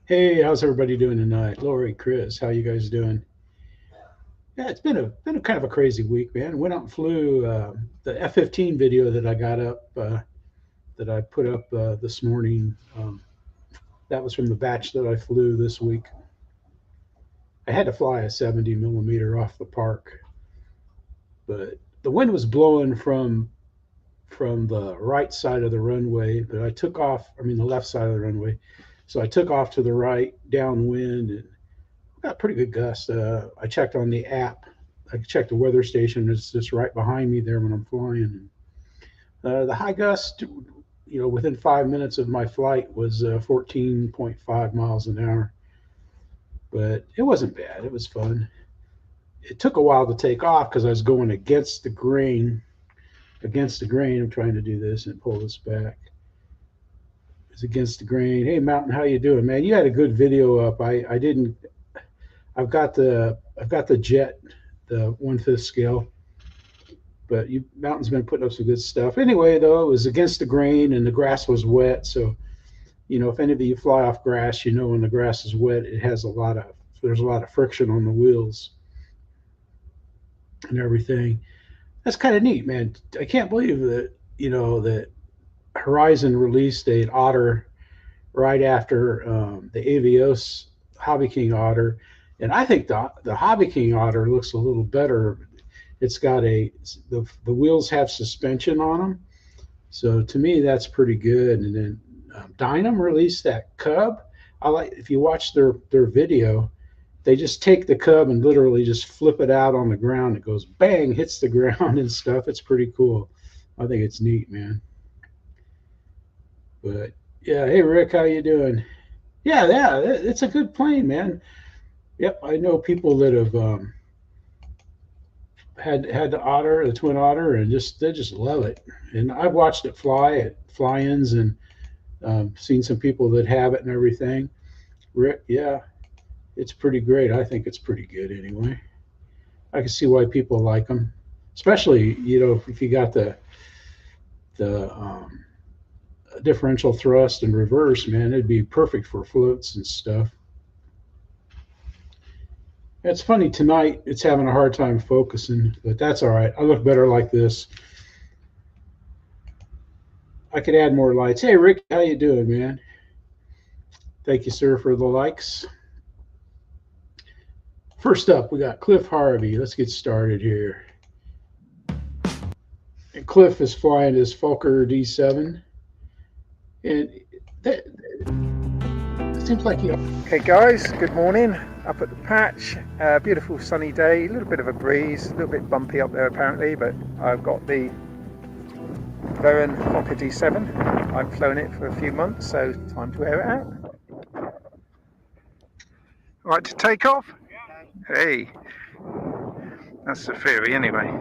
Hey, how's everybody doing tonight? Lori, Chris, how you guys doing? Yeah, it's been a kind of a crazy week, man. Went out and flew the F-15 video that I got up that I put up this morning. That was from the batch that I flew this week. I had to fly a 70 millimeter off the park, but the wind was blowing from the right side of the runway. But I took off. I mean, the left side of the runway. So I took off to the right, downwind, and got pretty good gust. I checked on the app. I checked the weather station. It's just right behind me there when I'm flying. The high gust, within 5 minutes of my flight was 14.5 miles an hour. But it wasn't bad. It was fun. It took a while to take off because I was going against the grain. Against the grain, I'm trying to do this and pull this back. It's against the grain. Hey, Mountain, how you doing, man? You had a good video up. I didn't. I've got the jet, the 1/5 scale, but Mountain's been putting up some good stuff. Anyway, though, it was against the grain and the grass was wet. So, if any of you fly off grass, when the grass is wet, there's a lot of friction on the wheels and everything. That's kind of neat, man. I can't believe that Horizon released an otter right after the Avios Hobby King otter, and I think the Hobby King otter looks a little better. It's got the wheels have suspension on them, so to me that's pretty good. And then Dynam released that cub. I like if you watch their video, they just take the cub and literally just flip it out on the ground. It goes bang, hits the ground and stuff. It's pretty cool. I think it's neat, man. But yeah, hey Rick, how you doing? Yeah, it's a good plane, man. Yep, I know people that have had the otter, the twin otter, and they just love it. And I've watched it fly at fly-ins and seen some people that have it and everything. Rick, yeah, it's pretty great. I think it's pretty good anyway. I can see why people like them, especially if you got the differential thrust and reverse, man, it'd be perfect for floats and stuff. It's funny tonight. It's having a hard time focusing, but that's all right. I look better like this. I could add more lights. Hey, Rick, how you doing, man? Thank you, sir, for the likes. First up, we got Cliff Harvey. Let's get started here. And Cliff is flying his Fokker D7, and that seems like Hey guys, good morning. Up at the patch, beautiful sunny day, a little bit of a breeze, a little bit bumpy up there apparently, but I've got the Barron Fokker D7. I've flown it for a few months, so time to air it out. Right to take off? Hey, that's the theory anyway.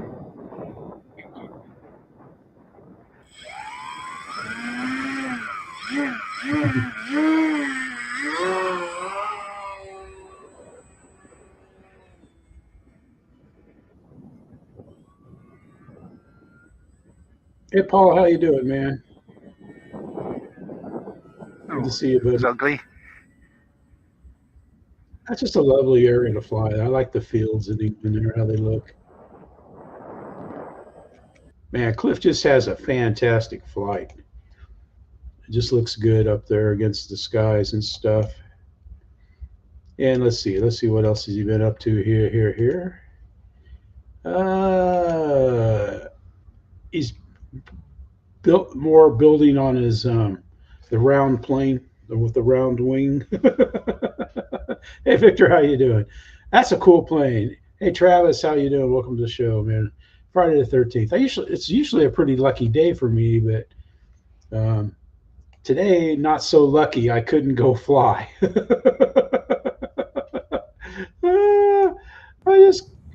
Hey, Paul, how you doing, man? Good to see you, buddy. It's ugly. That's just a lovely area to fly. I like the fields in there, how they look. Man, Cliff just has a fantastic flight. It just looks good up there against the skies and stuff. And let's see what else has he been up to here. He's built more building on his the round plane with the round wing. Hey Victor, how you doing? That's a cool plane. Hey Travis, how you doing? Welcome to the show, man. Friday the 13th. It's usually a pretty lucky day for me, but today not so lucky. I couldn't go fly.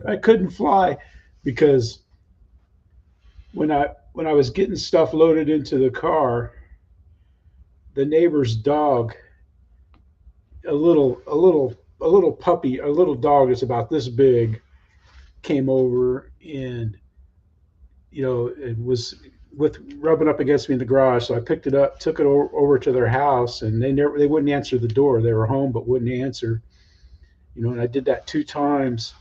I couldn't fly because when I was getting stuff loaded into the car, the neighbor's dog, a little puppy, a little dog that's about this big, came over and it was with rubbing up against me in the garage. So I picked it up, took it over to their house, and they wouldn't answer the door. They were home but wouldn't answer. And I did that 2 times.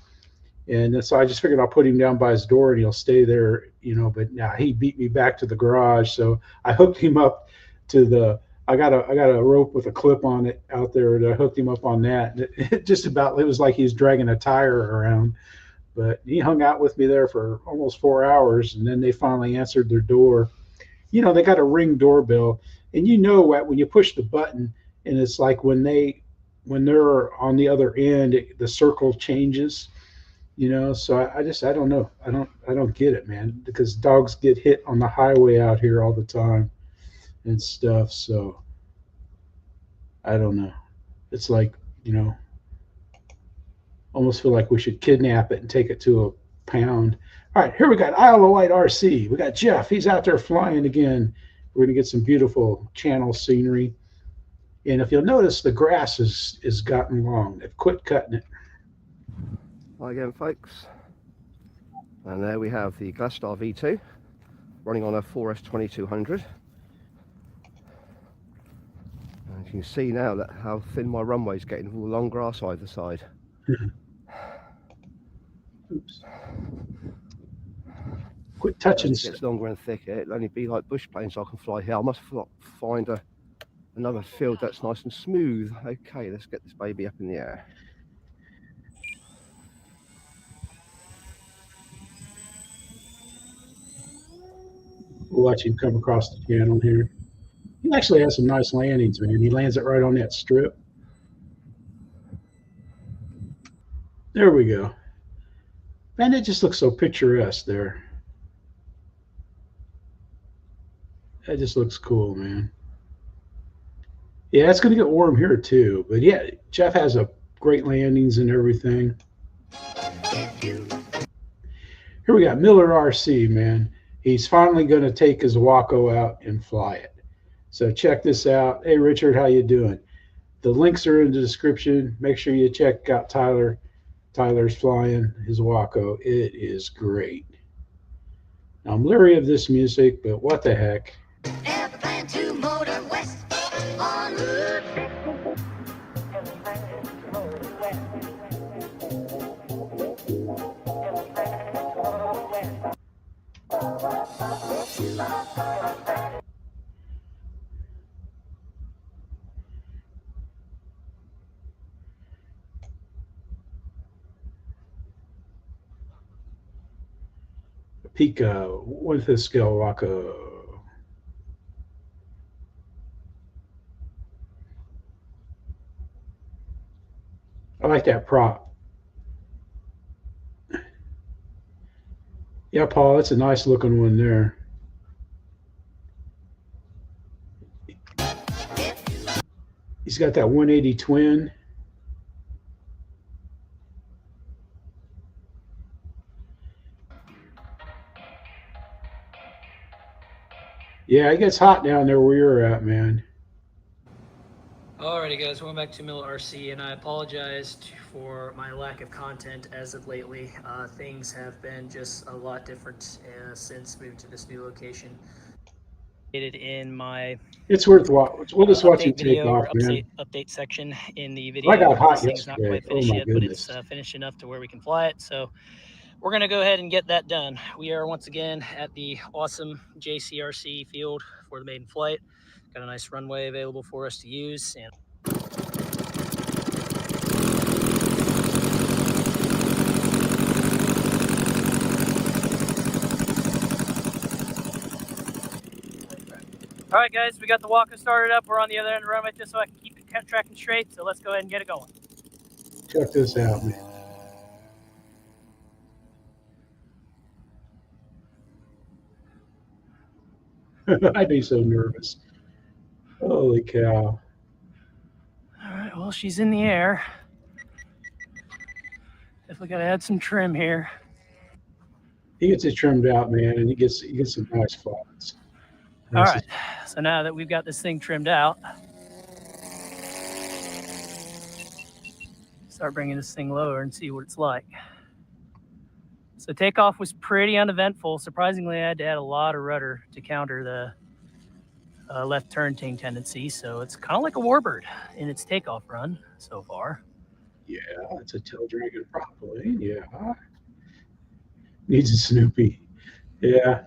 And so I just figured I'll put him down by his door and he'll stay there, but now he beat me back to the garage. So I hooked him up to I got a rope with a clip on it out there, and I hooked him up on that. And it was like he was dragging a tire around. But he hung out with me there for almost 4 hours, and then they finally answered their door. They got a Ring doorbell, and when you push the button, and it's like when they're on the other end, the circle changes. So I don't know. I don't get it, man, because dogs get hit on the highway out here all the time and stuff. So I don't know. It's like, almost feel like we should kidnap it and take it to a pound. All right, here we got Isle of Wight RC. We got Jeff. He's out there flying again. We're going to get some beautiful channel scenery. And if you'll notice, the grass is gotten long. They've quit cutting it. Hi again, folks. And there we have the Glastar V2 running on a 4S2200. And you can see now that how thin my runway is getting with all the long grass either side. Oops. Quit touching. As it gets longer and thicker, it'll only be like bush planes so I can fly here. I must find another field that's nice and smooth. Okay, let's get this baby up in the air. We'll watch him come across the channel here. He actually has some nice landings, man. He lands it right on that strip. There we go. Man, it just looks so picturesque there. That just looks cool, man. Yeah, it's going to get warm here too. But yeah, Jeff has a great landings and everything. Here we got Miller RC, man. He's finally going to take his Waco out and fly it. So check this out. Hey, Richard, how you doing? The links are in the description. Make sure you check out Tyler. Tyler's flying his Waco. It is great. Now, I'm leery of this music, but what the heck? Airplane to motor west on route. Pica, 1/5 scale Waco. I like that prop. Yeah, Paul, that's a nice looking one there. He's got that 180 twin. Yeah, it gets hot down there where you're at, man. Alrighty guys, welcome back to Miller RC, and I apologize for my lack of content as of lately. Things have been just a lot different since moving to this new location. In my It's worthwhile. We'll just watch you take off, man. Update section in the video. I got hot It's not quite finished yet, but it's finished enough to where we can fly it. So we're going to go ahead and get that done. We are once again at the awesome JCRC field for the maiden flight. Got a nice runway available for us to use. And all right, guys, we got the Waco started up. We're on the other end of the runway just so I can keep it tracking straight. So let's go ahead and get it going. Check this out, man. I'd be so nervous. Holy cow. All right, well, she's in the air. Definitely got to add some trim here. He gets it trimmed out, man, and he gets some nice flights. All right, so now that we've got this thing trimmed out, start bringing this thing lower and see what it's like. So takeoff was pretty uneventful. Surprisingly, I had to add a lot of rudder to counter the left turn-ting tendency. So it's kind of like a warbird in its takeoff run so far. Yeah, it's a tail dragging prop plane. Yeah. Needs a Snoopy. Yeah.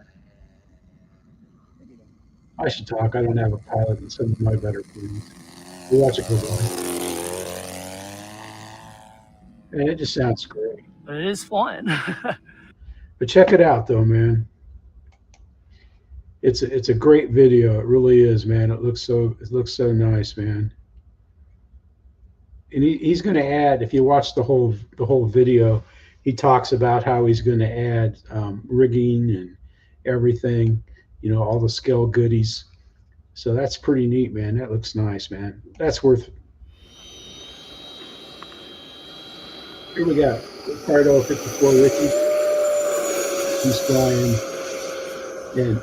I should talk. I don't have a pilot in some of my better planes. We watch it go by. And it just sounds great. But it is flying. But check it out though, man. It's a great video. It really is, man. It looks so nice, man. And he's going to add, if you watch the whole video, he talks about how he's going to add rigging and everything, you know, all the scale goodies. So that's pretty neat, man. That looks nice, man. That's worth. Here we got Ricardo 54 Ricky. He's flying. And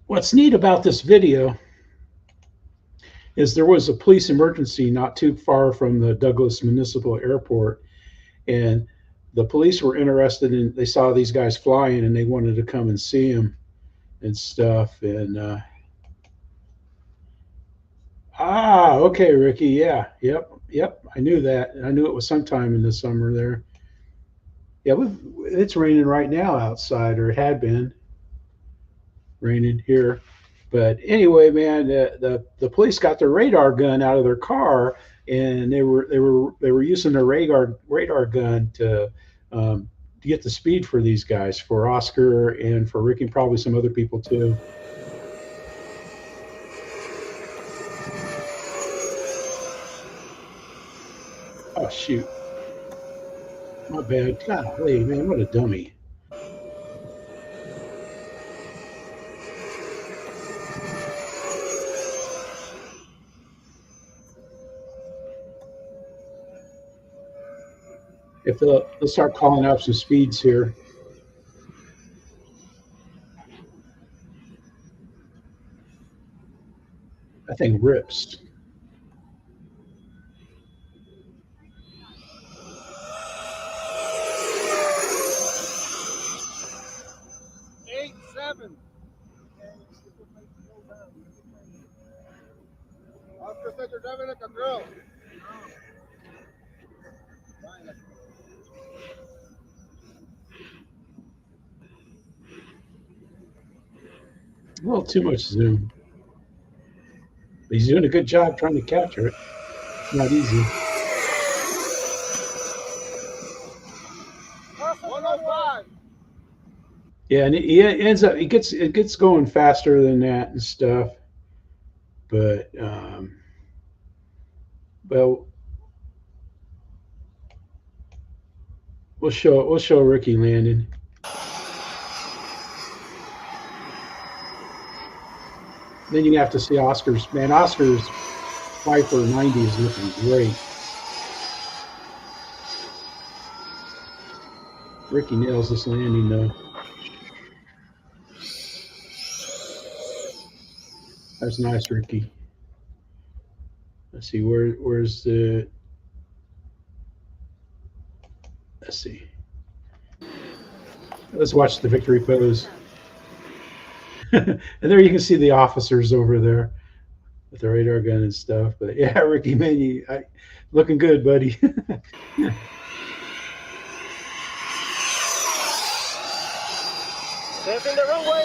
what's neat about this video is there was a police emergency not too far from the Douglas Municipal Airport, and the police were interested in, they saw these guys flying and they wanted to come and see them and stuff. And okay, Ricky. Yeah. Yep. I knew that. I knew it was sometime in the summer there. Yeah, it's raining right now outside, or it had been raining here. But anyway, man, the police got their radar gun out of their car, and they were using their radar gun to get the speed for these guys, for Oscar and for Ricky, and probably some other people too. Oh shoot, my bad. Golly, man, what a dummy. If they'll start calling out some speeds here. That thing rips. Oscar said you're driving like a girl. A little too much zoom. But he's doing a good job trying to capture it. It's not easy. 105. Yeah, and it gets going faster than that and stuff. But well, we'll show Ricky landing. Then you have to see Oscar's. Man, Oscar's Viper 90 is looking great. Ricky nails this landing though. That's nice, Ricky. Let's see, where's the, let's see. Let's watch the victory pose. And there you can see the officers over there with the radar gun and stuff. But yeah, Ricky, man, looking good, buddy. Taking the runway.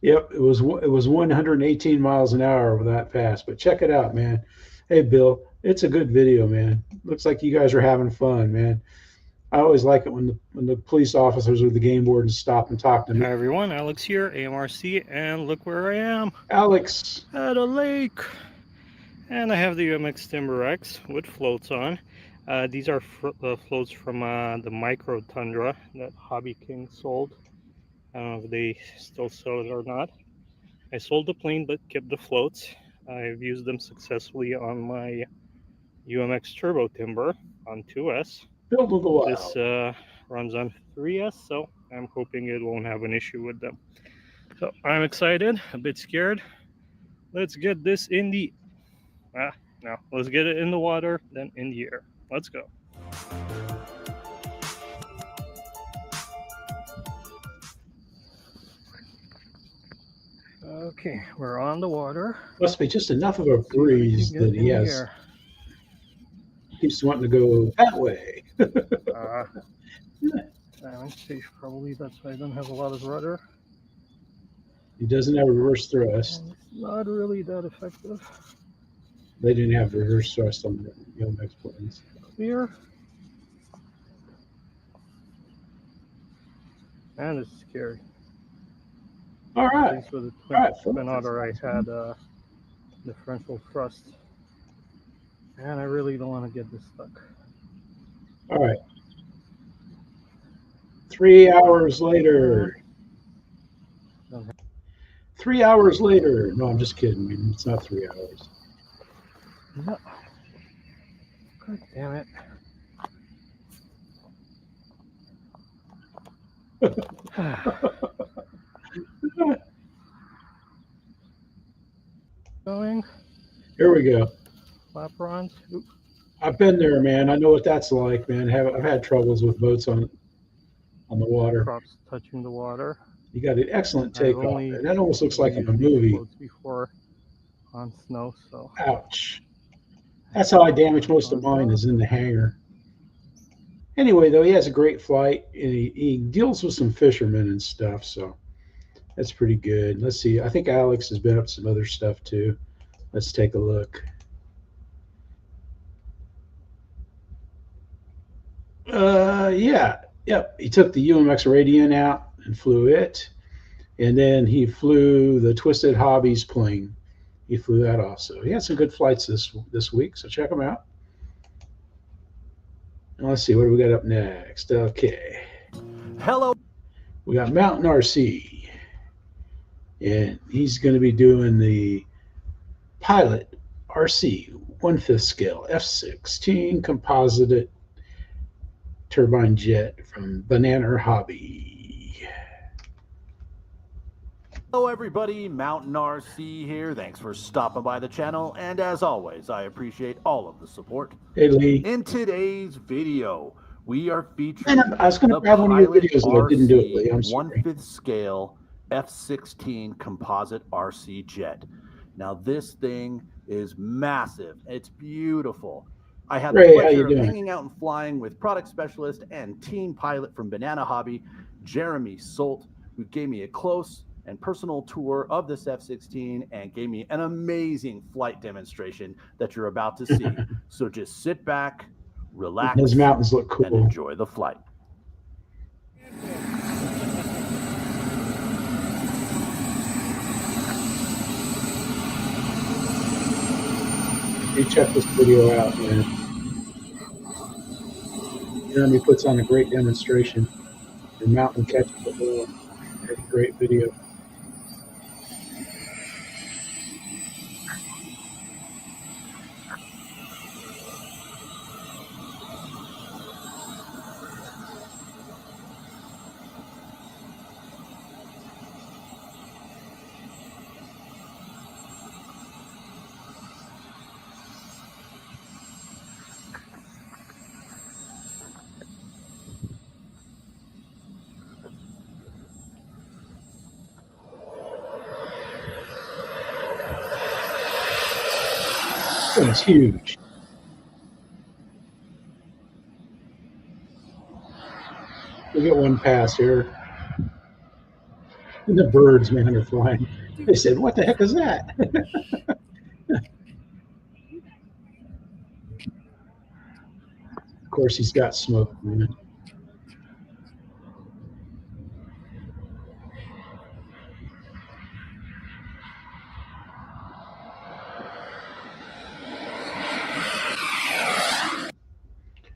Yep, it was 118 miles an hour with that fast. But check it out, man. Hey, Bill, it's a good video, man. Looks like you guys are having fun, man. I always like it when the police officers or the game wardens stop and talk to me. Hi everyone, Alex here, AMRC, and look where I am. Alex. At a lake. And I have the UMX Timber X with floats on. These are floats from the Micro Tundra that Hobby King sold. I don't know if they still sell it or not. I sold the plane but kept the floats. I've used them successfully on my UMX Turbo Timber on 2S. Build of the Wild. This runs on 3S, so I'm hoping it won't have an issue with them. So I'm excited, a bit scared. Let's get this in the no, let's get it in the water, then in the air. Let's go. Okay, we're on the water. Must be just enough of a breeze that he has. Keeps wanting to go that way. I'm safe, probably. That's why I don't have a lot of rudder. He doesn't have reverse thrust. And it's not really that effective. They didn't have reverse thrust on the UMX planes. Clear. And it's scary. All right. Thanks for the twin spin otter. I had differential thrust. And I really don't want to get this stuck. All right. 3 hours later. 3 hours later. No, I'm just kidding. It's not 3 hours. No. God damn it. Going. Here we go. Flaperons. I've been there, man. I know what that's like, man. I've had troubles with boats on the water. Props touching the water. You got an excellent takeoff. And that almost looks like in a movie. Before on snow, so. Ouch. That's how I damage most of mine, is in the hangar. Anyway, though, he has a great flight, and he deals with some fishermen and stuff, so that's pretty good. Let's see. I think Alex has been up to some other stuff, too. Let's take a look. Yep. He took the UMX Radiant out and flew it, and then he flew the Twisted Hobbies plane. He flew that also. He had some good flights this week, so check them out. And let's see, what do we got up next? Okay. Hello. We got Mountain RC, and he's going to be doing the Pilot RC 1/5 scale F-16 composite turbine jet from Banana Hobby. Hello everybody, Mountain RC here. Thanks for stopping by the channel, and as always, I appreciate all of the support. Hey Lee. In today's video, we are featuring I was going to grab one of your videos, but I didn't do it, Lee. I'm sorry. 1/5 scale F-16 composite RC jet. Now this thing is massive. It's beautiful. I had the pleasure of hanging out and flying with product specialist and team pilot from Banana Hobby, Jeremy Solt, who gave me a close and personal tour of this F-16 and gave me an amazing flight demonstration that you're about to see. So just sit back, relax, those mountains look cool, and enjoy the flight. You check this video out, man. Jeremy puts on a great demonstration. The mountain catches the ball. It's a great video. It's huge. We get one pass here. And the birds, man, are flying. They said, what the heck is that? Of course, he's got smoke, man.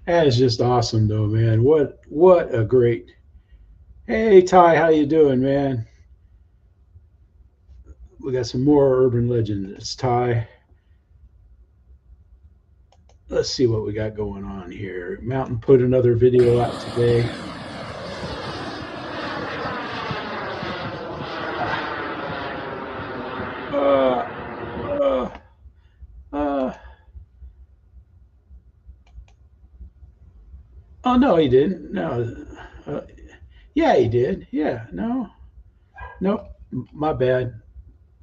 That is just awesome, though, man. What a great. Hey, Ty, how you doing, man? We got some more urban legends. It's Ty. Let's see what we got going on here. Mountain put another video out today. Oh no, he didn't. No. Yeah, he did. Yeah. No. Nope. My bad.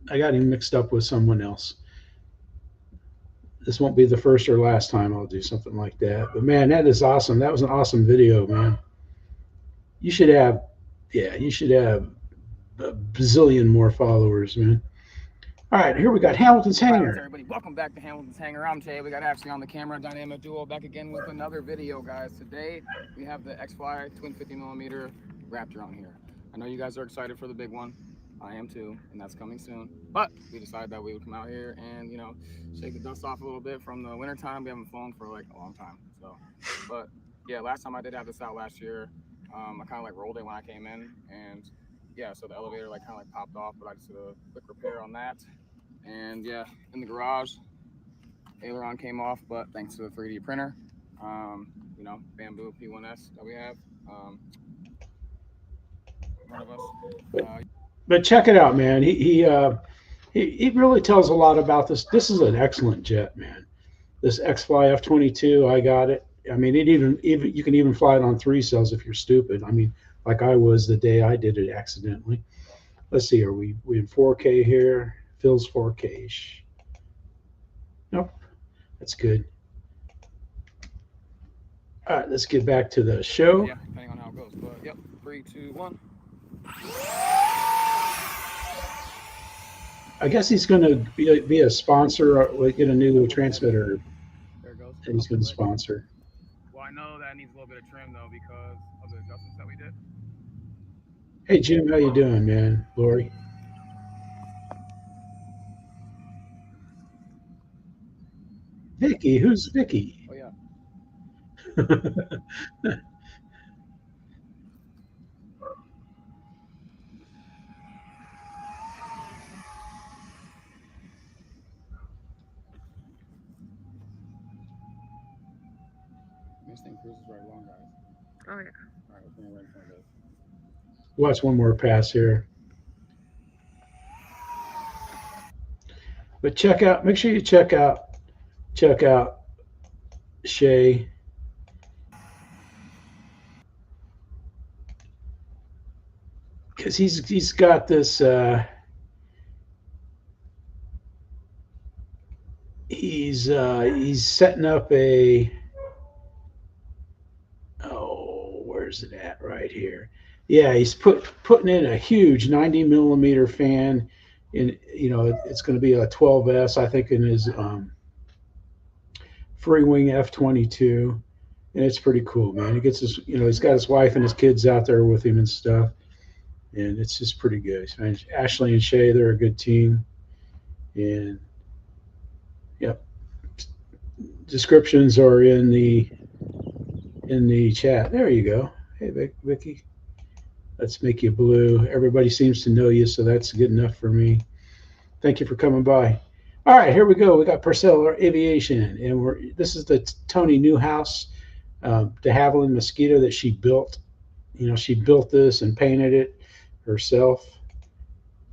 I got him mixed up with someone else. This won't be the first or last time I'll do something like that. But man, that is awesome. That was an awesome video, man. You should have, yeah, you should have a bazillion more followers, man. All right, here we got Hamilton's Hangar. Everybody, welcome back to Hamilton's Hangar. I'm Jay. We got Ashley on the camera, Dynamic Duo, back again with another video, guys. Today we have the Xfly twin 50mm Raptor on here. I know you guys are excited for the big one. I am too, and that's coming soon. But we decided that we would come out here and, you know, shake the dust off a little bit from the winter time. We haven't flown for like a long time. So, but yeah, last time I did have this out last year, I kind of like rolled it when I came in, and yeah, so the elevator like kind of like popped off, but I just did a quick repair on that. And yeah, in the garage, aileron came off, but thanks to the 3D printer, you know, bamboo P1S that we have, in front of us. But check it out, man. He really tells a lot about this. This is an excellent jet, man. This Xfly F-22, I got it. I mean, it even you can even fly it on 3 cells if you're stupid. I mean, like I was the day I did it accidentally. Let's see, are we in 4K here? Phil's 4K-ish. Nope, that's good. All right, let's get back to the show. Yeah, depending on how it goes. But yep, 3, 2, 1. I guess he's going to be a sponsor or get a new transmitter. There it goes. And he's going to sponsor. Well, I know that needs a little bit of trim though because of the adjustments that we did. Hey Jim, how you doing, man? Lori. Vicky, who's Vicky? Oh yeah. This thing cruises right along, guys. Oh yeah. All right, we're going right in front of this. Watch one more pass here. But check out, make sure you check out Shay. Because he's got this he's setting up a, oh, where's it at? Right here. Yeah, he's putting in a huge 90mm fan. In, you know, it's going to be a 12S, I think, in his Freewing F-22, and it's pretty cool, man. He gets his, you know, he's got his wife and his kids out there with him and stuff, and it's just pretty good. I mean, Ashley and Shay, they're a good team, and yep, descriptions are in the chat. There you go. Hey, Vicky. Let's make you blue. Everybody seems to know you, so that's good enough for me. Thank you for coming by. All right, here we go. We got Purcell Aviation, and this is the Tony Newhouse de Havilland Mosquito that she built. You know, she built this and painted it herself.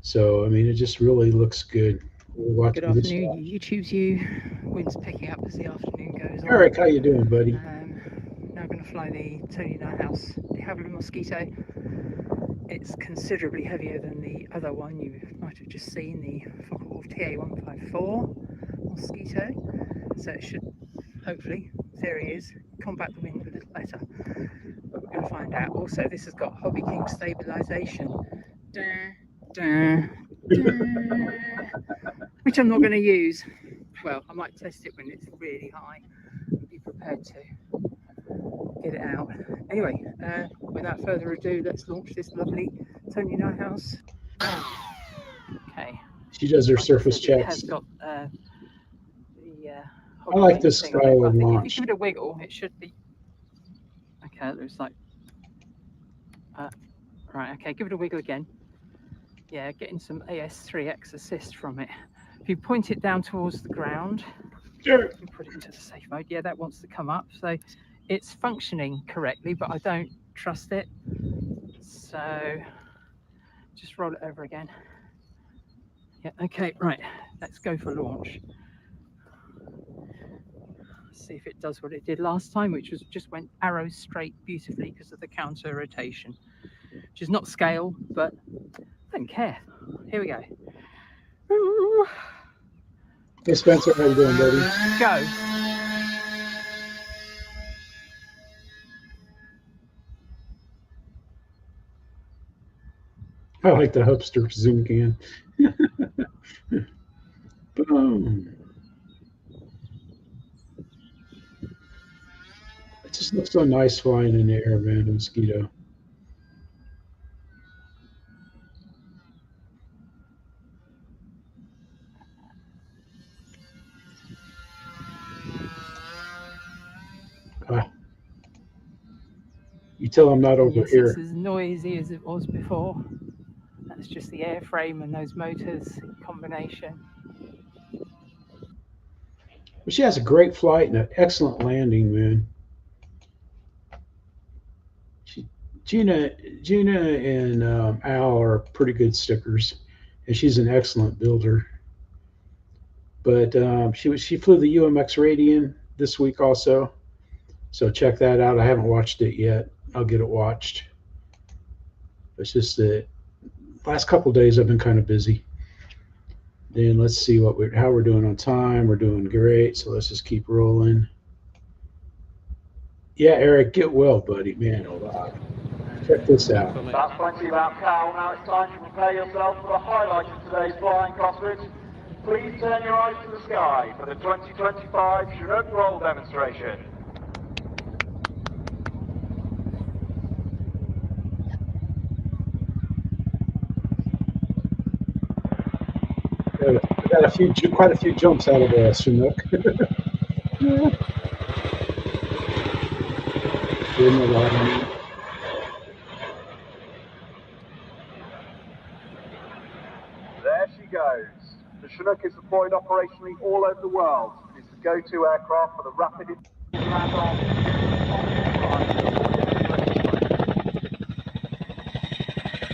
So, I mean, it just really looks good. Good afternoon, YouTube's you. Wind's picking up as the afternoon goes on. Eric, how you doing, buddy? Now I'm going to fly the Tony Newhouse de Havilland Mosquito. It's considerably heavier than the other one you might have just seen, the Fokkering TA154 Mosquito. So it should, hopefully, theory is, combat the wind a little better. But we're going to find out. Also, this has got Hobby King stabilisation, which I'm not going to use. Well, I might test it when it's really high. Be prepared to get it out. Anyway, without further ado, let's launch this lovely Tony Newhouse. Okay. She does her surface checks. It has got I like this style of launch. If you give it a wiggle, it should be. Okay, it looks like. Right, okay, give it a wiggle again. Yeah, getting some AS3X assist from it. If you point it down towards the ground, sure. Put it into the safe mode. Yeah, that wants to come up. So it's functioning correctly, but I don't trust it. So just roll it over again. Yeah, okay, right. Let's go for launch. See if it does what it did last time, which was just went arrows straight beautifully because of the counter rotation, which is not scale, but I don't care. Here we go. Ooh. Hey Spencer, how you doing, buddy? Go. I like the Hubster zoom can. Boom. It just looks so nice flying in the air, man, Mosquito. You tell I'm not over yes, here. It's as noisy as it was before. That's just the airframe and those motors in combination. But she has a great flight and an excellent landing, man. Gina and Al are pretty good stickers, and she's an excellent builder. But she flew the UMX Radian this week also, so check that out. I haven't watched it yet. I'll get it watched. It's just the last couple of days I've been kind of busy. Then let's see how we're doing on time. We're doing great, so let's just keep rolling. Yeah, Eric, get well, buddy, man. Check this out. That's plenty about Cal. Now it's time to prepare yourself for the highlight of today's flying, Cosford. Please turn your eyes to the sky for the 2025 Chinook roll demonstration. Got quite a few jumps out of the Chinook. There she goes. The Chinook is deployed operationally all over the world. It's the go-to aircraft for the rapid land-on.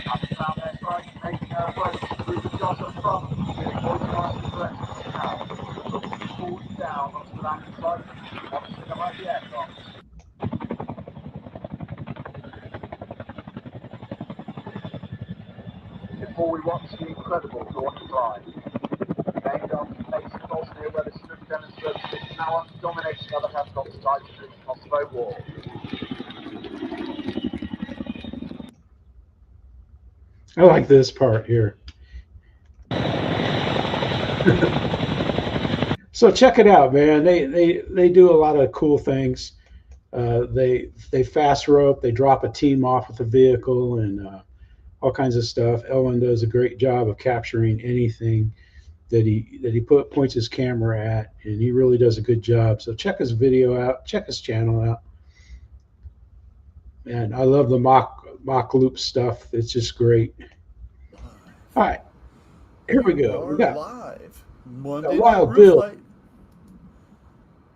Having found their strike, making her approach through the jobs up front, giving voice the threat now. Looking forward down onto the landing site, watching them like the aircraft. Before we watch the incredible Dawn fly, named after the base of Bosnia where the Chinook demonstrates its power, dominating other helicopter types during the Kosovo War. I like this part here. So check it out, man. They do a lot of cool things. They fast rope. They drop a team off with a vehicle and all kinds of stuff. Elwyn does a great job of capturing anything that he points his camera at, and he really does a good job. So check his video out. Check his channel out. And I love the mock loop stuff. It's just great. All right, here we go. We got live Monday Wild night Bill. Flight.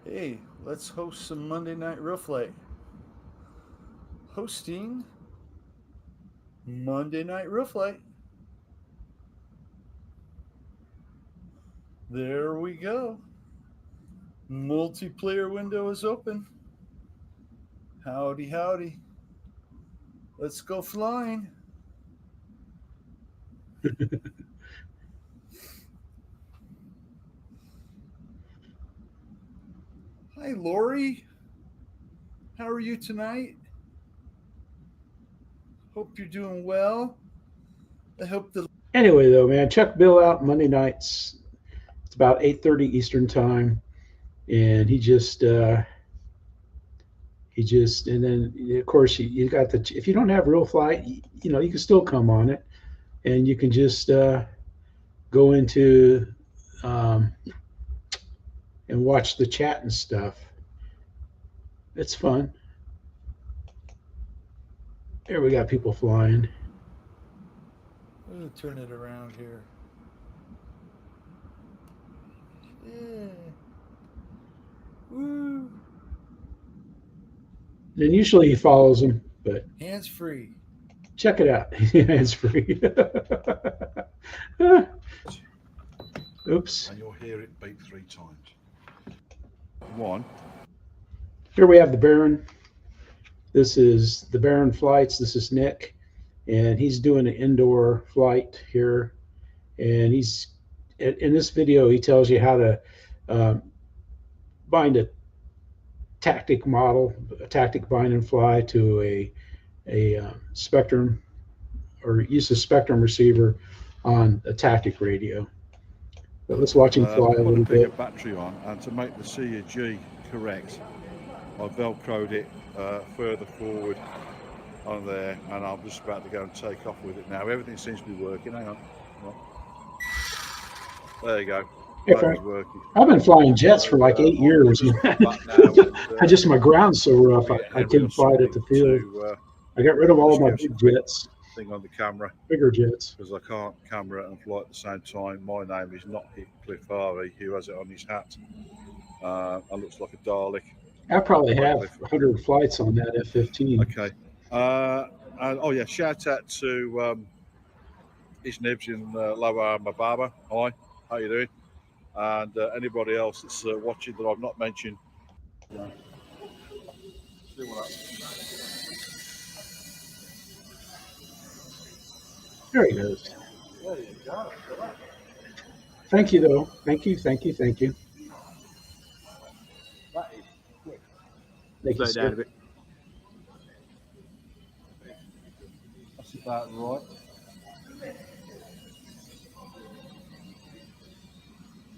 Hey, let's host some Monday night real flight. Hosting Monday night real flight. There we go. Multiplayer window is open. Howdy, howdy. Let's go flying. Hi, Lori. How are you tonight? Hope you're doing well. I hope the... Anyway, though, man, check Bill out Monday nights. It's about 8:30 Eastern time, and he just and then of course you got the, if you don't have real flight, you know, you can still come on it, and you can just go into and watch the chat and stuff. It's fun. There we got people flying. I'm going to turn it around here. Yeah. Woo. And usually he follows them, but Hands free. check it out. Hands free. Oops. And you'll hear it beep 3 times. One. Here we have the Barron. This is the Barron flights. This is Nick, and he's doing an indoor flight here. And he's in this video, he tells you how to bind a tactic model, a tactic bind and fly to a Spektrum, or use a Spektrum receiver on a tactic radio. But let's watch him fly a little bit. Battery on, and to make the CG correct, I velcroed it further forward on there, and I'm just about to go and take off with it now. Everything seems to be working. Hang on. There you go. Working. I've been flying jets for like 8 years. My ground's so rough, I couldn't fly it at the field. I got rid of all of my big jets. Thing on the camera, bigger jets, because I can't camera and fly at the same time. My name is not Cliff Harvey, who has it on his hat. I looks like a Dalek. I probably have 100 flights on that F-15. Okay. And oh yeah, shout out to Ish Nibs in Lower Mababa. Hi, how you doing? And anybody else that's watching that I've not mentioned. Yeah. See what There he goes. There you go. Thank you, though. Thank you. That is quick. Thank you, sir. That's about right.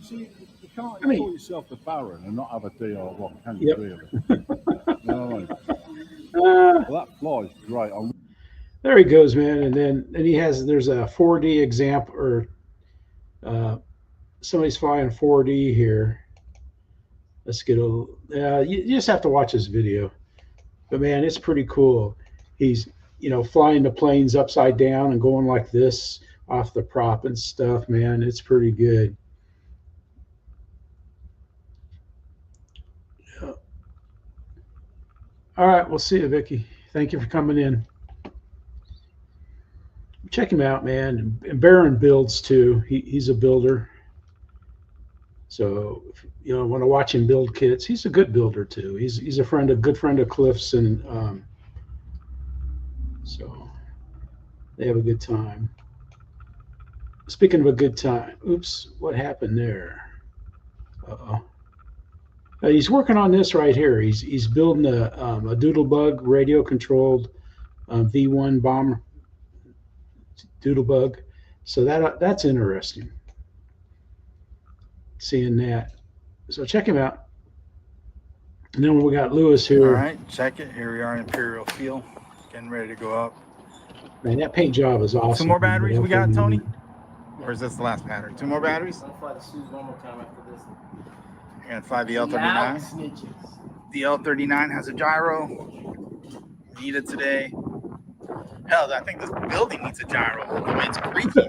See, you can't call yourself the Barron and not have a DR1, can you? Really? You know what I mean? Well, that flies great. There he goes, man. And then there's a 4D example, or somebody's flying 4D here. Let's get you just have to watch this video. But man, it's pretty cool. He's, flying the planes upside down and going like this off the prop and stuff, man. It's pretty good. Yeah. All right, we'll see you, Vicky. Thank you for coming in. Check him out, man. And Barron builds too. He's a builder. So, want to watch him build kits, he's a good builder too. He's a good friend of Cliff's, and so they have a good time. Speaking of a good time, oops, what happened there? Uh-oh. He's working on this right here. He's building a Doodlebug radio-controlled V1 bomber. Doodlebug, so that's interesting, seeing that. So check him out. And then we got Lewis here. All right, check it. Here we are in Imperial Field, getting ready to go up. Man, that paint job is awesome. 2 more batteries we got, Tony? Or is this the last battery? 2 more batteries? I'll fly the shoes one more time after this. You're gonna fly the L39. The L39 has a gyro. Needed today. Hell, I think this building needs a gyro. The wind's creaking.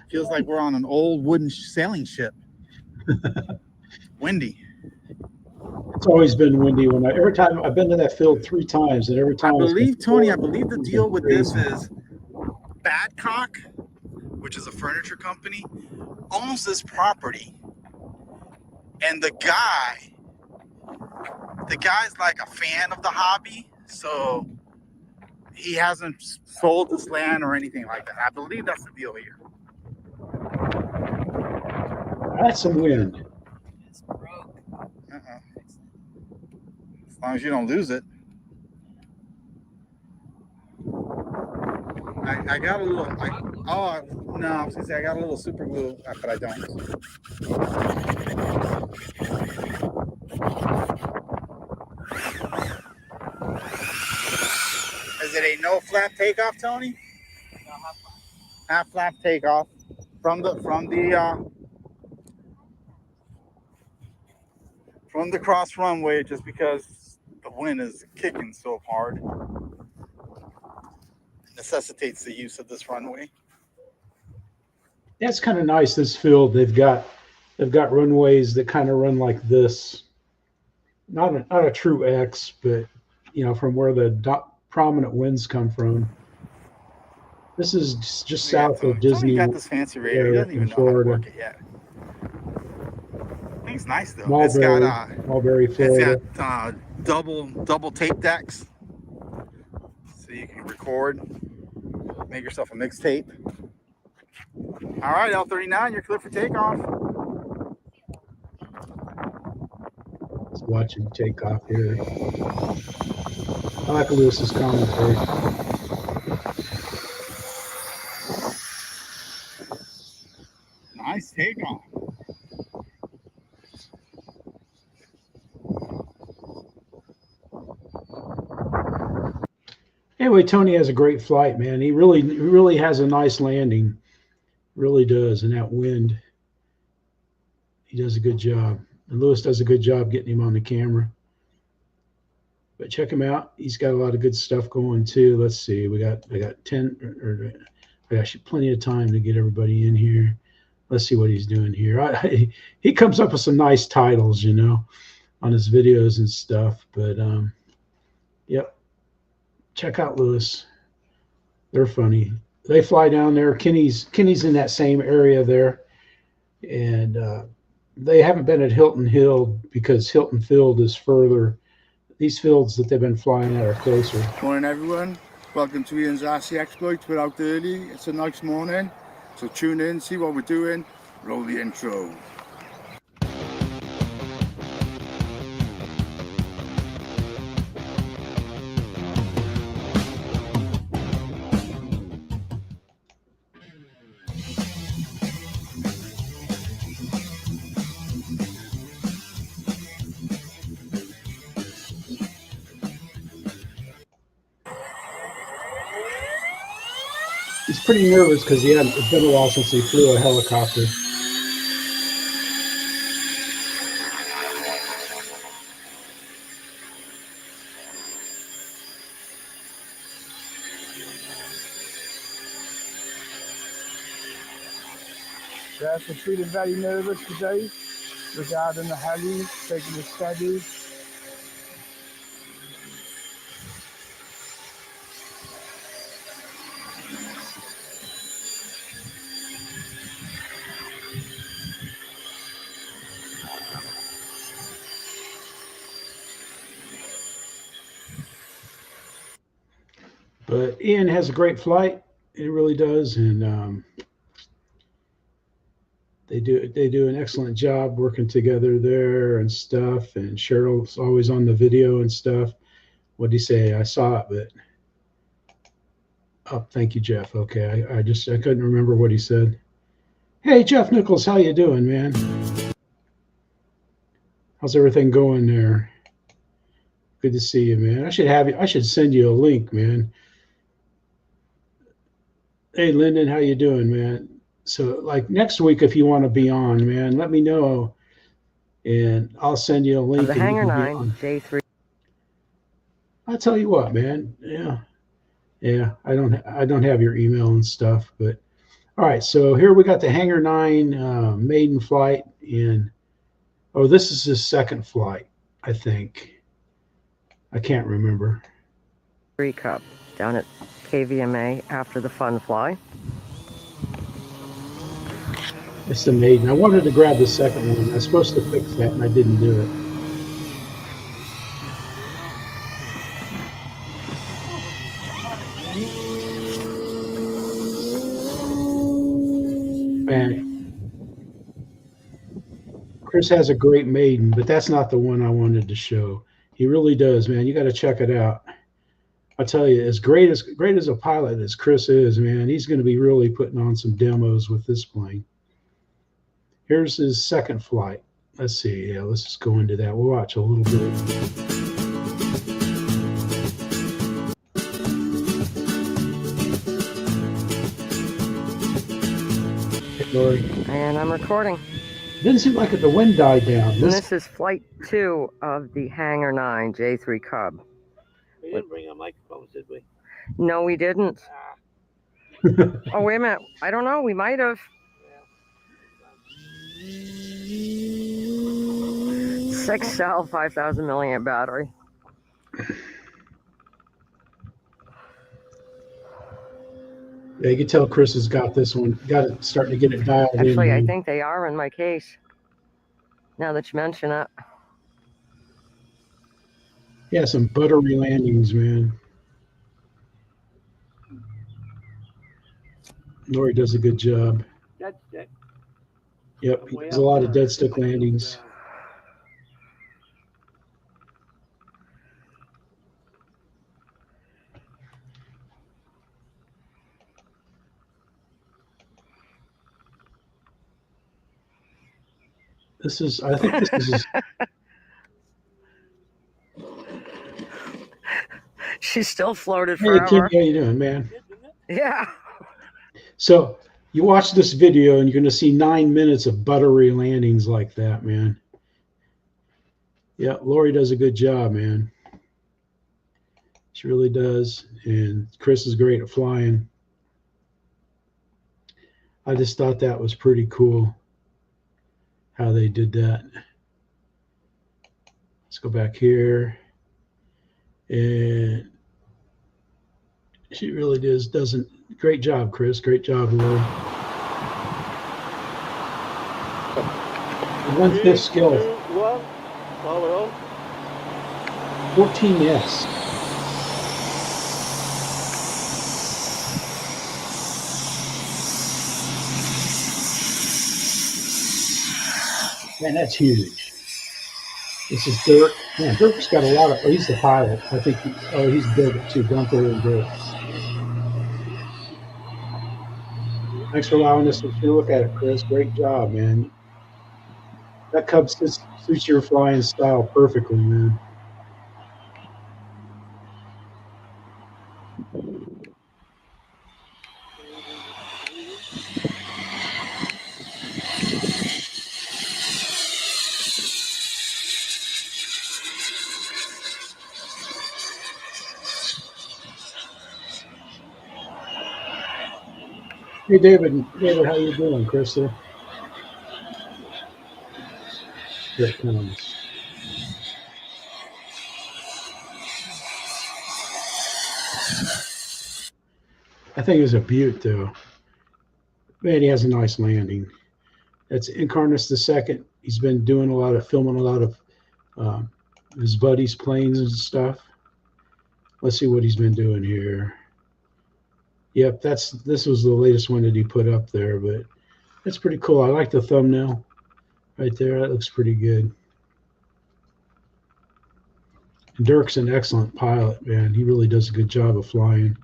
Feels like we're on an old wooden sailing ship. Windy. It's always been windy. Every time I've been to that field 3 times, and every time I believe the deal with this is Badcock, which is a furniture company, owns this property, and the guy's like a fan of the hobby, so he hasn't sold this land or anything like that. I believe that's the deal here. That's some wind. It's broke. As long as you don't lose it. I got a little. I was gonna say I got a little super glue, but I don't. Is it a no flap takeoff, Tony? No, half flap takeoff from the cross runway, just because the wind is kicking so hard. It necessitates the use of this runway. Yeah, it's kind of nice. This field, they've got runways that kind of run like this. Not a true X, but from where the prominent winds come from. This is just south of Disney. Tony got this fancy radio. He doesn't even know how to work it yet. I think thing's nice though. Mulberry, Florida. It's got double tape decks, so you can record, make yourself a mixtape. All right, L39, you're clear for takeoff. Let's watch him take off here. I like Lewis's commentary. Nice takeoff. Anyway, Tony has a great flight, man. He really has a nice landing. Really does. And that wind, he does a good job. And Lewis does a good job getting him on the camera. But check him out. He's got a lot of good stuff going too. Let's see. I got 10 or actually plenty of time to get everybody in here. Let's see what he's doing here. He comes up with some nice titles, you know, on his videos and stuff. But yep. Check out Lewis. They're funny. They fly down there. Kenny's in that same area there. And they haven't been at Hilton Hill because Hilton Field is further. These fields that they've been flying at are closer. Morning everyone. Welcome to Ian's RC Exploits. We're out early. It's a nice morning. So tune in, see what we're doing. Roll the intro. He's pretty nervous because it's been a while since he flew a helicopter. Yes, I'm feeling very nervous today regarding the heli, taking it steady. But Ian has a great flight. It really does, and they do an excellent job working together there and stuff. And Cheryl's always on the video and stuff. What did he say? I saw it, but oh, thank you, Jeff. Okay, I couldn't remember what he said. Hey, Jeff Nichols, how you doing, man? How's everything going there? Good to see you, man. I should send you a link, man. Hey, Lyndon, how you doing, man? So, like next week, if you want to be on, man, let me know, and I'll send you a link. The Hangar 9 J3. I'll tell you what, man. Yeah. I don't have your email and stuff, but all right. So here we got the Hangar 9 maiden flight in. Oh, this is his second flight, I think. I can't remember. Cup down at KVMA after the fun fly. It's the maiden. I wanted to grab the second one. I was supposed to fix that, and I didn't do it. Man, Chris has a great maiden, but that's not the one I wanted to show. He really does, man. You got to check it out. I tell you, as great as a pilot as Chris is, man, he's going to be really putting on some demos with this plane. Here's his second flight. Let's see. Yeah, let's just go into that. We'll watch a little bit. Hey, Lori. And I'm recording. Didn't seem like the wind died down. This is flight 2 of the Hangar 9 J3 Cub. We didn't bring our microphones, did we? No, we didn't. Oh, wait a minute. I don't know. We might have. 6-cell, 5,000 milliamp battery. Yeah, you can tell Chris has got this one. Got it starting to get it dialed in. Actually, I think they are in my case. Now that you mention it. Yeah, some buttery landings, man. Lori does a good job. Dead stick. Yep, he does a lot of dead stick landings. I think this is. She's still floated Hey, forever. Kim, how you doing, man? Yeah. So you watch this video and you're going to see 9 minutes of buttery landings like that, man. Yeah, Lori does a good job, man. She really does. And Chris is great at flying. I just thought that was pretty cool how they did that. Let's go back here. And she really doesn't. Great job, Chris. Great job, Lori. 1/5 skill. 1. Power on. 14 yes. Man, that's huge. This is Dirk. Man, Dirk's got a lot of. Oh, he's the pilot. I think. He's built it too. Gunther and Dirk. Thanks for allowing us to look at it, Chris. Great job, man. That Cub suits your flying style perfectly, man. Hey, David. David, how you doing, Crystal? Here it comes. I think it was a beaut, though. Man, he has a nice landing. That's Incarnus II. He's been doing filming a lot of his buddies' planes and stuff. Let's see what he's been doing here. Yep, this was the latest one that he put up there, but that's pretty cool. I like the thumbnail right there. That looks pretty good. And Dirk's an excellent pilot, man. He really does a good job of flying.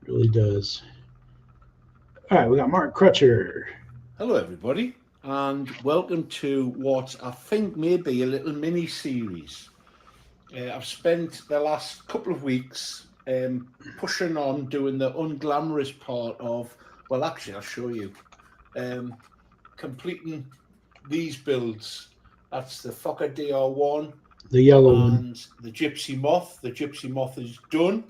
Really does. All right, we got Mark Crutcher. Hello, everybody, and welcome to what I think may be a little mini series. I've spent the last couple of weeks pushing on doing the unglamorous part of, well, actually, I'll show you, completing these builds. That's the Fokker DR1, the yellow one, and the Gypsy Moth. The Gypsy Moth is done.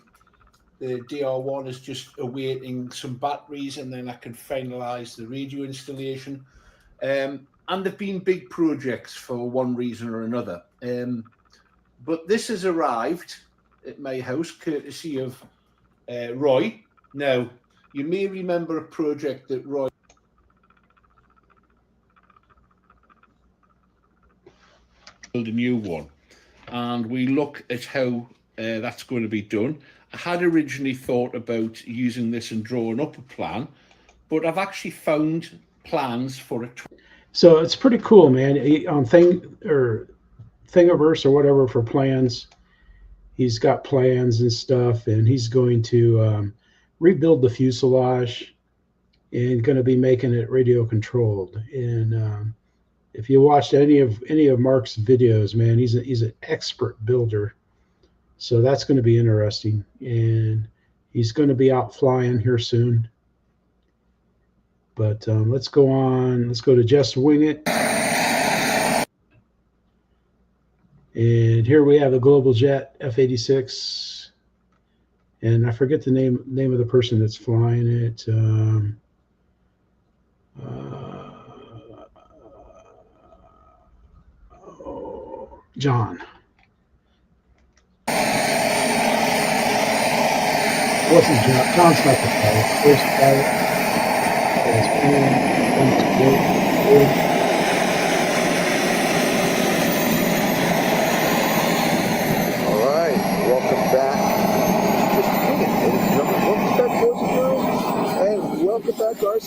The DR1 is just awaiting some batteries, and then I can finalize the radio installation. And they've been big projects for one reason or another. But this has arrived at my house, courtesy of Roy. Now, you may remember a project that Roy built a new one, and we look at how that's going to be done. I had originally thought about using this and drawing up a plan, but I've actually found plans for it. So it's pretty cool, man. On Thingiverse or whatever for plans, he's got plans and stuff, and he's going to rebuild the fuselage and going to be making it radio controlled. And if you watched any of Mark's videos, man, he's an expert builder. So that's going to be interesting, and he's going to be out flying here soon. But let's go on. Let's go to Just Wing It. And here we have a Global Jet F-86. And I forget the name of the person that's flying it. John. Wasn't John? John's not the pilot. First pilot.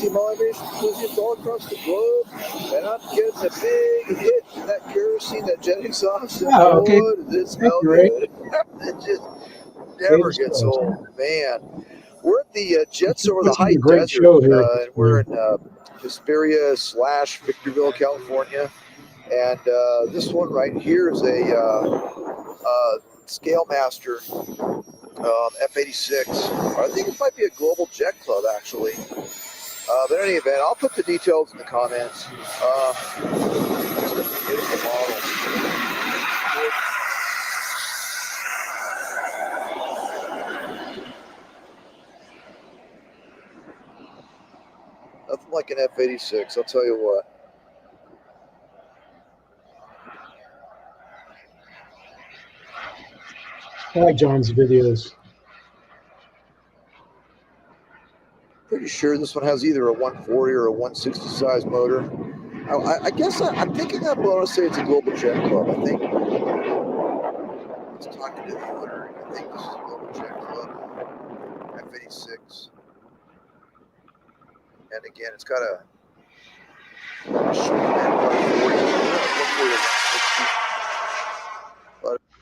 see my Aviation enthusiasts all across the globe, and I'm getting a big hit in that kerosene, that jet exhaust. And okay. boy, does it smell Great. good. It just never gets old, man. We're at the Jets Over the High Desert, and we're in Hesperia / Victorville, California. And this one right here is a Scale Master F-86. I think it might be a Global Jet Club, actually. But in any event, I'll put the details in the comments. Just a beautiful model. Nothing like an F-86, I'll tell you what. I like John's videos. Pretty sure this one has either a 140 or a 160 size motor. I guess I'm thinking I want to say it's a Global Jet Club. I think it's talking to the owner. I think this is a Global Jet Club F-86. And again, it's got a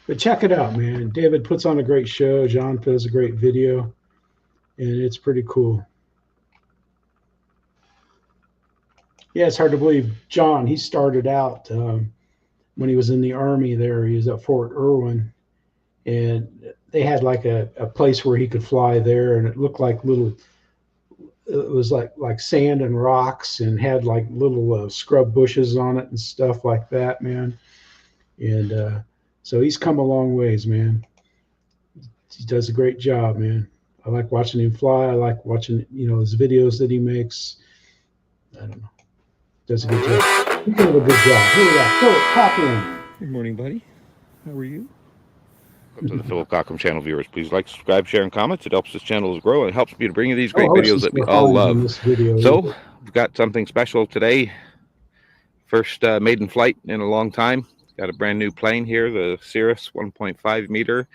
But check it out, man. David puts on a great show. John does a great video, and it's pretty cool. Yeah, it's hard to believe. John, he started out when he was in the Army there. He was at Fort Irwin, and they had like a place where he could fly there, and it looked like little, it was like sand and rocks, and had like little scrub bushes on it and stuff like that, man. And so he's come a long ways, man. He does a great job, man. I like watching him fly. I like watching, his videos that he makes. I don't know. Does a good job. He's doing a good job. Here we go. Philip Fokkering. Good morning, buddy. How are you? Welcome to the Philip Cockrum channel, viewers. Please like, subscribe, share, and comment. It helps this channel to grow and it helps me to bring you these great videos that we all love. So, we've got something special today. First maiden flight in a long time. Got a brand new plane here, the Cirrus 1.5 meter.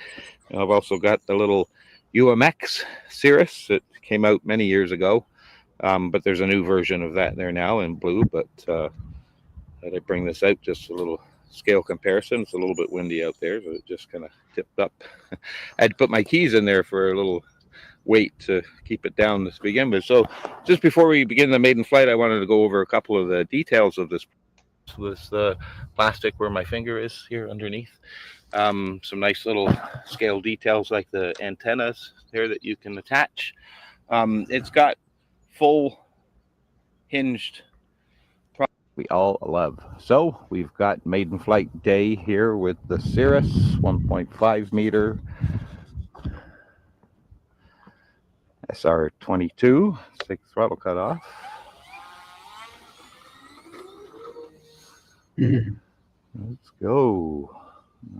I've also got the little UMX Cirrus that came out many years ago. But there's a new version of that there now in blue. But I bring this out, just a little scale comparison. It's a little bit windy out there, so it just kind of tipped up. I had to put my keys in there for a little weight to keep it down to begin with. So just before we begin the maiden flight, I wanted to go over a couple of the details of this plastic where my finger is here underneath. Some nice little scale details like the antennas there that you can attach. It's got full hinged we all love. So we've got maiden flight day here with the Cirrus 1.5 meter SR22. 6 throttle cut off. Let's go.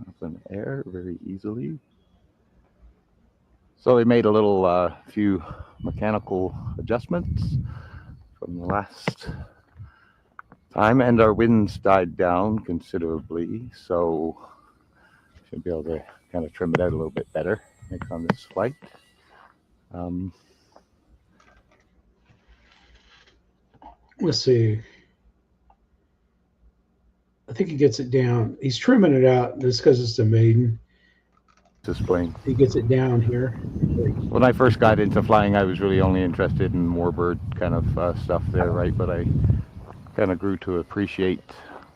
Up in the air very easily. So we made a little few mechanical adjustments from the last time, and our winds died down considerably, so should be able to kind of trim it out a little bit better, I think, on this flight. Let's see. I think he gets it down. He's trimming it out just because it's a maiden. This plane. He gets it down here. When I first got into flying, I was really only interested in warbird kind of stuff there, right? But I kind of grew to appreciate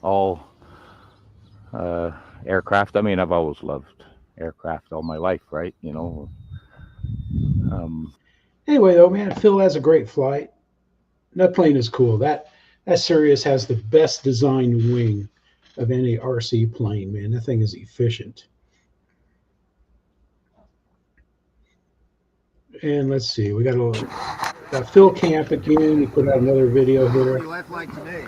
all aircraft. I mean, I've always loved aircraft all my life, right? You know. Anyway, though, man, Phil has a great flight. That plane is cool. That Cirrus has the best designed wing of any RC plane, man. That thing is efficient. And let's see, we got Phil Camp again. He put out another video here. What do you like today?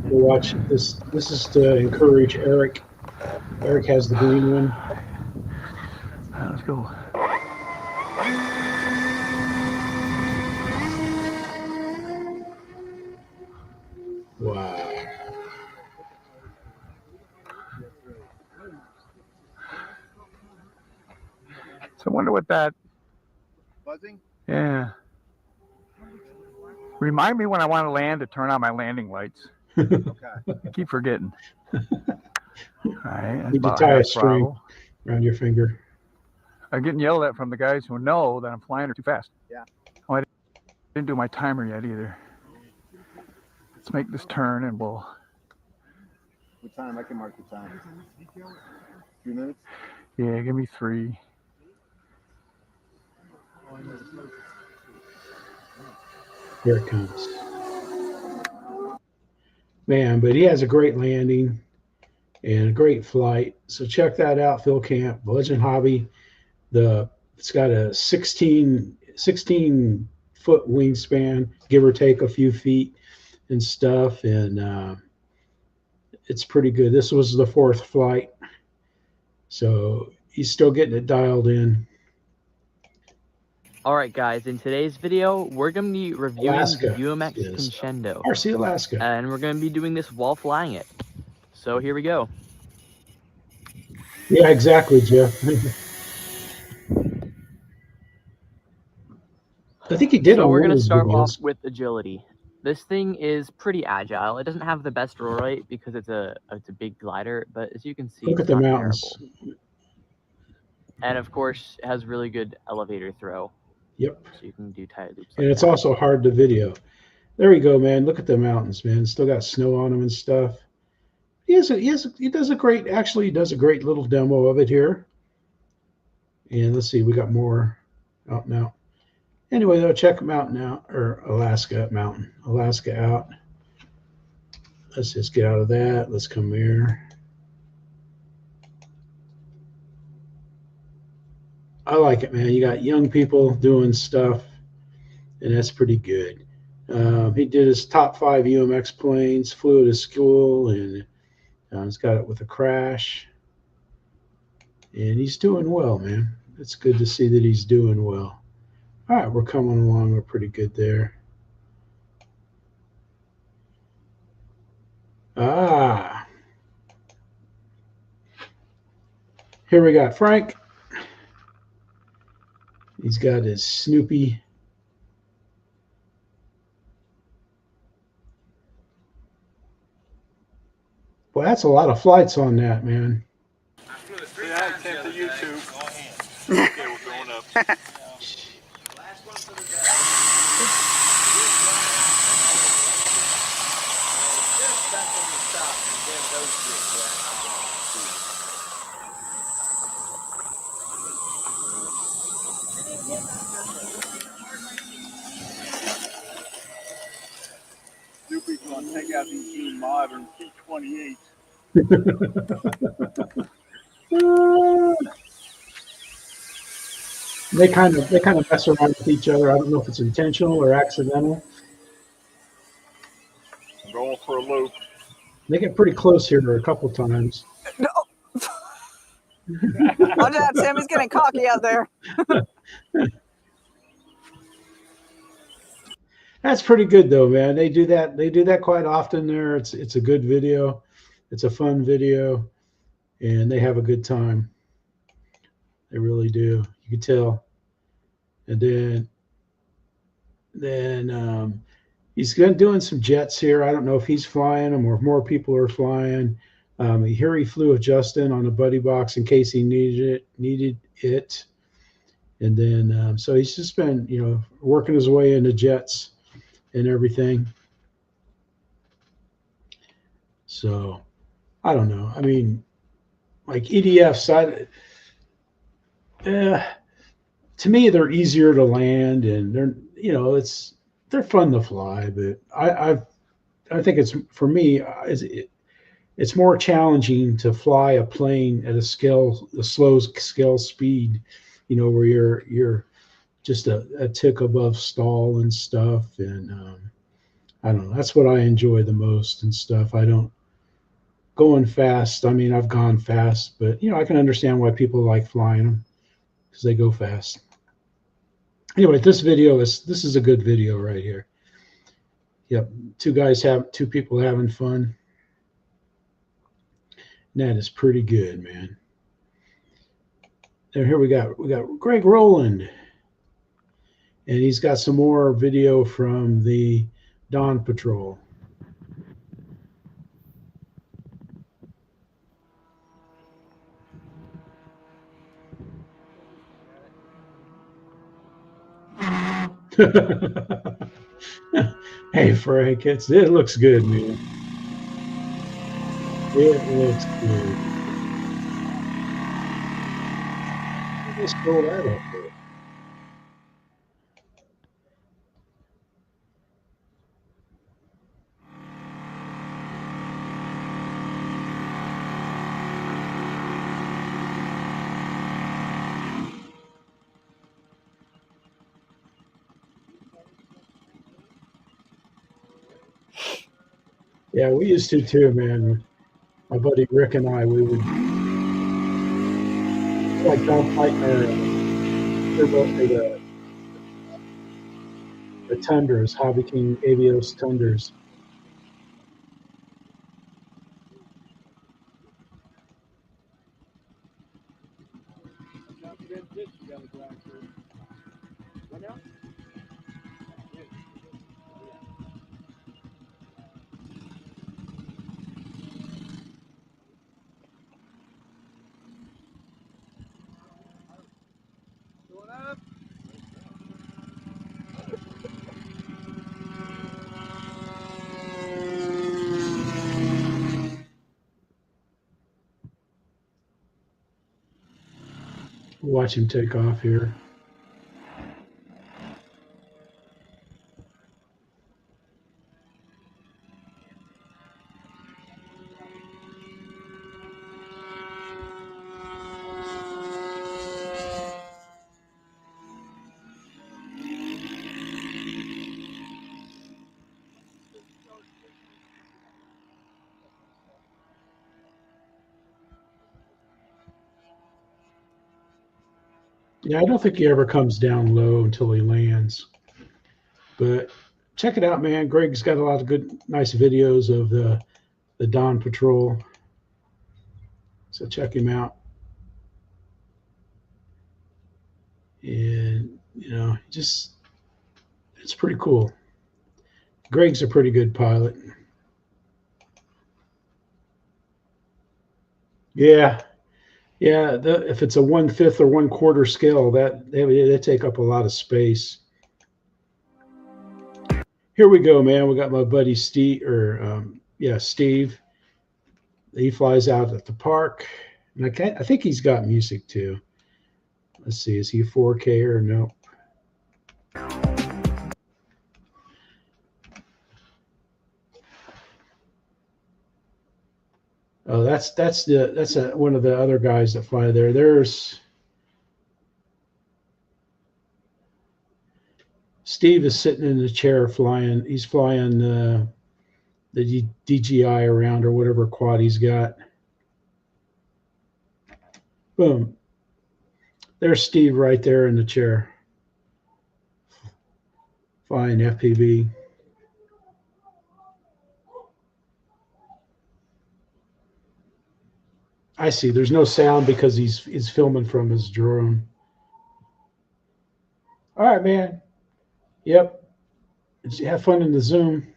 We'll watch this. This is to encourage Eric. Eric has the green one. Let's go. Wow. So I wonder what that. Buzzing? Yeah. Remind me when I want to land to turn on my landing lights. Okay. I keep forgetting. All right. That's Need to about tie a half string throttle. around your finger. I'm getting yelled at from the guys who know that I'm flying too fast. Yeah. Oh, I didn't do my timer yet either. Let's make this turn and we'll. What time? I can mark the time. A few minutes? Yeah, give me 3. Here it comes. Man, but he has a great landing and a great flight. So check that out, Phil Camp, Legend Hobby. It's got a 16 foot wingspan, give or take a few feet and stuff, and it's pretty good. This was the 4th flight, so he's still getting it dialed in. All right, guys, in today's video, we're going to be reviewing Alaska the UMX is Crescendo. RC Alaska. And we're going to be doing this while flying it. So here we go. Yeah, exactly, Jeff. I think he did. So on we're one going of to his start videos. off with agility. This thing is pretty agile. It doesn't have the best roll rate because it's a big glider, but as you can see, Look it's at the not mountains. terrible. And of course, it has really good elevator throw. Yep. So you can do tight loops. And it's also hard to video. There we go, man. Look at the mountains, man. Still got snow on them and stuff. He does a great little demo of it here. And let's see, we got more out now. Anyway, though, check Mountain out, or Alaska out. Let's just get out of that. Let's come here. I like it, man. You got young people doing stuff, and that's pretty good. He did his top 5 UMX planes, flew to school, and he's got it with a crash. And he's doing well, man. It's good to see that he's doing well. All right, we're coming along. We're pretty good there. Here we got Frank. He's got his Snoopy. Well, that's a lot of flights on that, man. Yeah, I came to YouTube. Okay, we're going up. Snoopy's going to take out these new modern T-28s. They kind of mess around with each other. I don't know if it's intentional or accidental. Going for a loop. They get pretty close here a couple times. No. Watch out, Tim. He's getting cocky out there. That's pretty good though, man. They do that quite often there. It's a good video. It's a fun video, and they have a good time. They really do. You can tell. And then he's doing some jets here. I don't know if he's flying them or if more people are flying. Here he flew with Justin on a buddy box in case he needed it. And then so he's just been working his way into jets and everything. So I don't know. I mean, like EDF to me, they're easier to land, and they're fun to fly. But I think for me, it's more challenging to fly a plane at a slow scale speed, where you're just a tick above stall and stuff. And I don't know. That's what I enjoy the most and stuff. I don't going fast. I mean, I've gone fast, but I can understand why people like flying them because they go fast. Anyway, this is a good video right here. Yep, two people having fun. And that is pretty good, man. And here we got Greg Rowland. And he's got some more video from the Dawn Patrol. Hey Frank, it looks good, man. It looks good. Let's scroll that up there. Yeah, we used to too, man. My buddy Rick and I, we would like dogfighting the Tundras, Hobby King Avios Tundras. Watch him take off here. Yeah, I don't think he ever comes down low until he lands. But check it out, man. Greg's got a lot of good, nice videos of the Dawn Patrol. So check him out. And, you know, it's pretty cool. Greg's a pretty good pilot. Yeah. Yeah, if it's a 1/5 or 1/4 scale, they take up a lot of space. Here we go, man. We got my buddy Steve, Steve. He flies out at the park, and I think he's got music too. Let's see, is he 4K or no? Oh, that's one of the other guys that fly there. There's Steve is sitting in the chair flying. He's flying the DJI around or whatever quad he's got. Boom. There's Steve right there in the chair, flying FPV. I see. There's no sound because he's filming from his drone. All right, man. Yep. Have fun in the Zoom.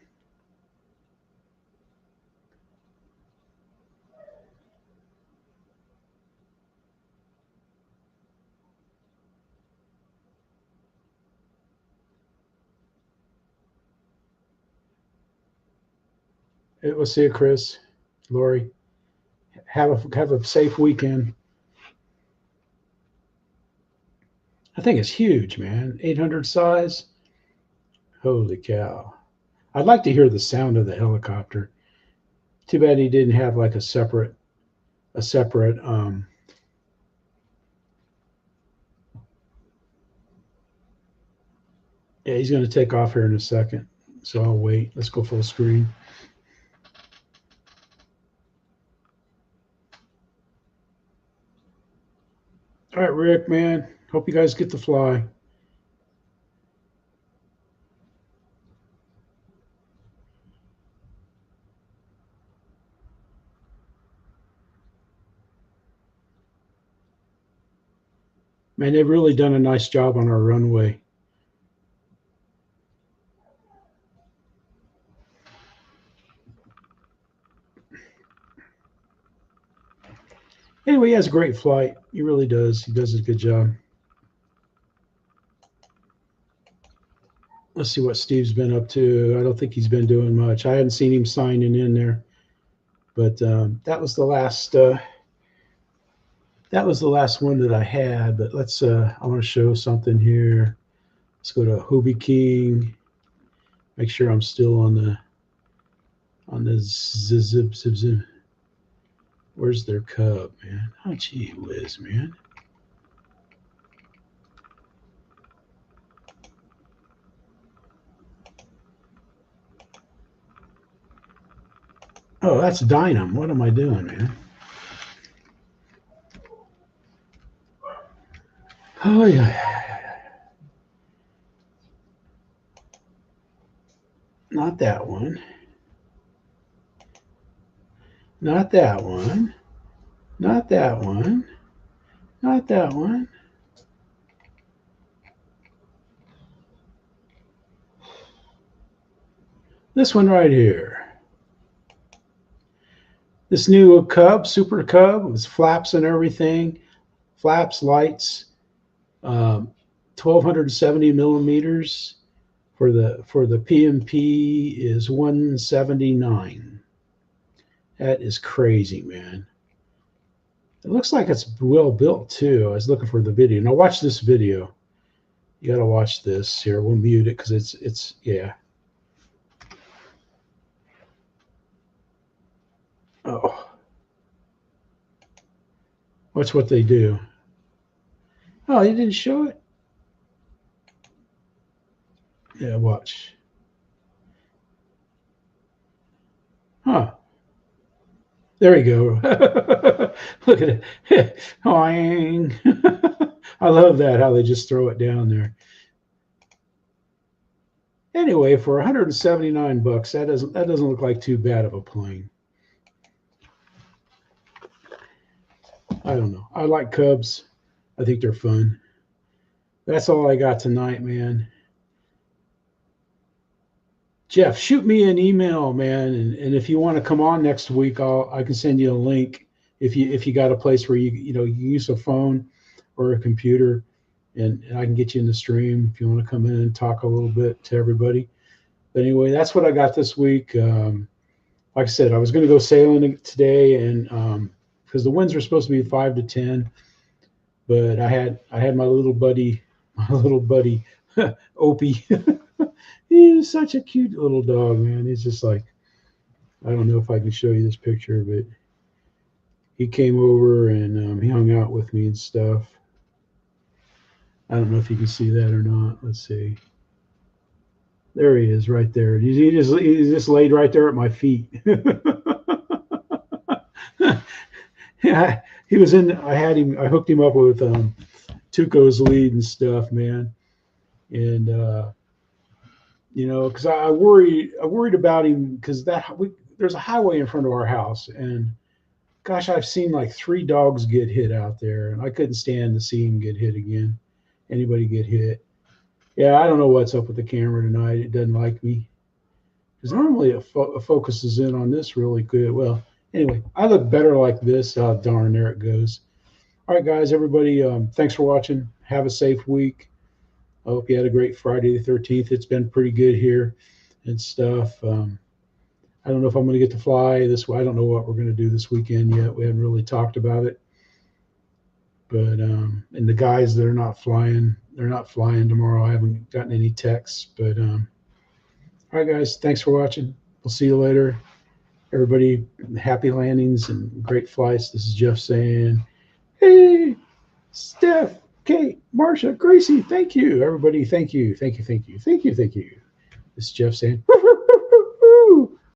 We'll see you, Chris, Lori. Have a safe weekend. I think it's huge, man. 800 size. Holy cow. I'd like to hear the sound of the helicopter. Too bad he didn't have like a separate yeah, he's going to take off here in a second. So I'll wait. Let's go full screen. All right, Rick, man. Hope you guys get to fly. Man, they've really done a nice job on our runway. anyway, he has a great flight. He really does. He does a good job. Let's see what Steve's been up to. I don't think he's been doing much. I hadn't seen him signing in there, but that was the last. That was the last one that I had. But let's. I want to show something here. Let's go to Hobie King. Make sure I'm still on the zip. Where's their cub, man? Oh, gee whiz, man. Oh, that's Dynam. What am I doing, man? Oh, yeah. Not that one. Not that one. Not that one. Not that one. This one right here. This new Cub, Super Cub, with flaps and everything. Flaps, lights, 1,270 millimeters. For the PMP is 179. That is crazy, man. It looks like it's well built too. I was looking for the video. Now watch this video. You got to watch this here. We'll mute it because it's yeah. Oh, watch what they do. Oh, you didn't show it? Yeah, watch. Huh. There we go. Look at it. I love that, how they just throw it down there. Anyway, for 179 bucks, that doesn't look like too bad of a plane. I don't know. I like Cubs. I think they're fun. That's all I got tonight, man. Jeff, shoot me an email, man, and if you want to come on next week, I can send you a link if you got a place where you use a phone or a computer, and I can get you in the stream if you want to come in and talk a little bit to everybody. But anyway, that's what I got this week. Like I said, I was going to go sailing today, and because the winds were supposed to be 5 to 10, but I had my little buddy Opie. He's such a cute little dog, man. He's just like, I don't know if I can show you this picture, but he came over and he hung out with me and stuff. I don't know if you can see that or not. Let's see. There he is, right there. He just laid right there at my feet. Yeah, he was in. I hooked him up with Tuco's lead and stuff, man. And because I worried about him because there's a highway in front of our house, and gosh, I've seen like 3 dogs get hit out there, and I couldn't stand to see him get hit again. Anybody get hit? Yeah, I don't know what's up with the camera tonight. It doesn't like me because normally it focuses in on this really good. Well, anyway, I look better like this. Oh, darn, there it goes. All right, guys, everybody, thanks for watching. Have a safe week. I hope you had a great Friday the 13th. It's been pretty good here and stuff. I don't know if I'm going to get to fly this way. I don't know what we're going to do this weekend yet. We haven't really talked about it. But and the guys that are not flying, they're not flying tomorrow. I haven't gotten any texts. But all right, guys, thanks for watching. We'll see you later. Everybody, happy landings and great flights. This is Jeff saying, hey, Steph, Kate, Marcia, Gracie, thank you. Everybody, thank you. Thank you. Thank you. Thank you. Thank you. This is Jeff saying, woof, woof.